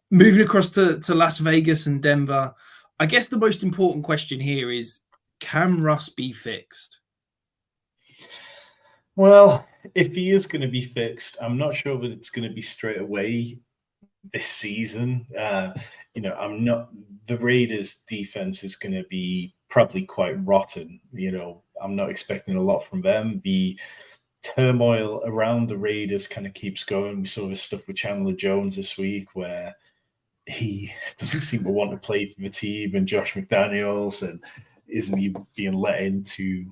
Moving across to Las Vegas and Denver, I guess the most important question here is, can Russ be fixed? Well, if he is going to be fixed, I'm not sure that it's going to be straight away this season. I'm not. The Raiders' defense is going to be probably quite rotten. I'm not expecting a lot from them. The turmoil around the Raiders kind of keeps going. We saw this stuff with Chandler Jones this week where he doesn't seem to want to play for the team, and Josh McDaniels, and isn't he being let into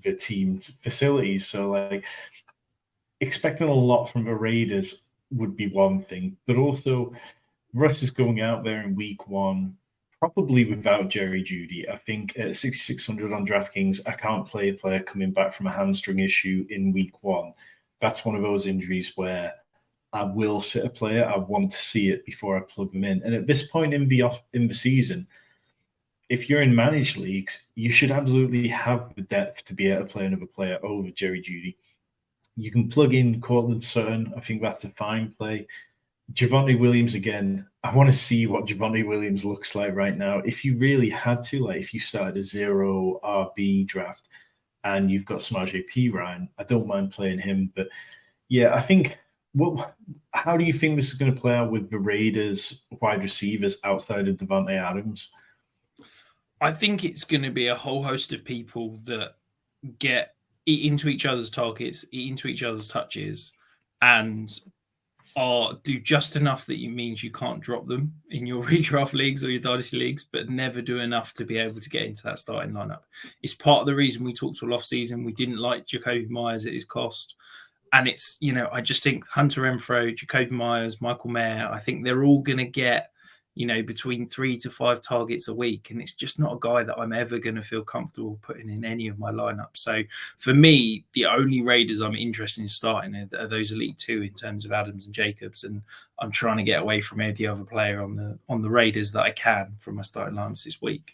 the team's facilities? So, expecting a lot from the Raiders would be one thing, but also Russ is going out there in week one, probably without Jerry Jeudy. I think at 6,600 on DraftKings, I can't play a player coming back from a hamstring issue in week one. That's one of those injuries where I will sit a player. I want to see it before I plug them in. And at this point in the season, if you're in managed leagues, you should absolutely have the depth to be able to play another player over Jerry Jeudy. You can plug in Cortland Sutton. I think that's a fine play. Javonte Williams, again, I want to see what Javonte Williams looks like right now. If you really had to, if you started a 0 RB draft and you've got Samaje Perine, I don't mind playing him. But yeah, I think, how do you think this is going to play out with the Raiders wide receivers outside of Devontae Adams? I think it's going to be a whole host of people that eat into each other's targets, eat into each other's touches, and do just enough that means you can't drop them in your redraft leagues or your dynasty leagues, but never do enough to be able to get into that starting lineup. It's part of the reason we talked all off season. We didn't like Jacoby Myers at his cost. And it's, I just think Hunter Renfrow, Jacoby Myers, Michael Mayer, I think they're all going to get, between 3 to 5 targets a week. And it's just not a guy that I'm ever going to feel comfortable putting in any of my lineups. So for me, the only Raiders I'm interested in starting are those elite two in terms of Adams and Jacobs. And I'm trying to get away from every other player on the Raiders that I can from my starting lineups this week.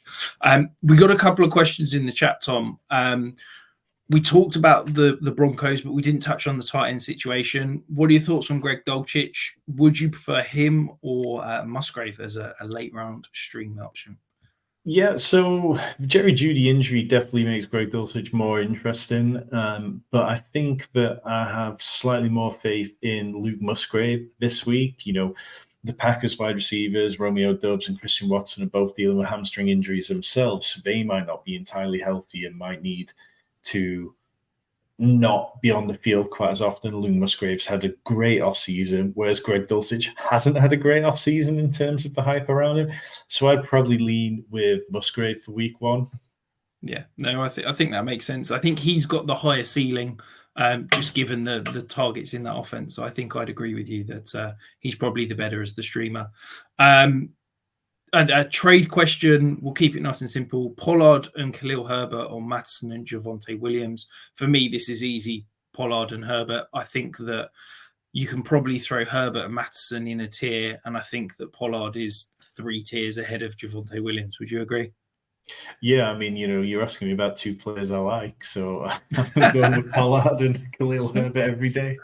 We got a couple of questions in the chat, Tom. We talked about the Broncos, but we didn't touch on the tight end situation. What are your thoughts on Greg Dulcich? Would you prefer him or Musgrave as a late round stream option? Yeah, so the Jerry Jeudy injury definitely makes Greg Dulcich more interesting. But I think that I have slightly more faith in Luke Musgrave this week. The Packers wide receivers, Romeo Doubs and Christian Watson, are both dealing with hamstring injuries themselves. So they might not be entirely healthy and might need to not be on the field quite as often. Luke Musgrave's had a great offseason, whereas Greg Dulcich hasn't had a great offseason in terms of the hype around him. So I'd probably lean with Musgrave for week one. Yeah, no, I think that makes sense. I think he's got the higher ceiling, just given the targets in that offense. So I think I'd agree with you that he's probably the better as the streamer. A trade question, we'll keep it nice and simple. Pollard and Khalil Herbert, or Mattison and Javonte Williams. For me, this is easy, Pollard and Herbert. I think that you can probably throw Herbert and Mattison in a tier, and I think that Pollard is 3 tiers ahead of Javonte Williams. Would you agree? Yeah, I mean, you're asking me about 2 players I like, so I'm going with Pollard and Khalil Herbert every day.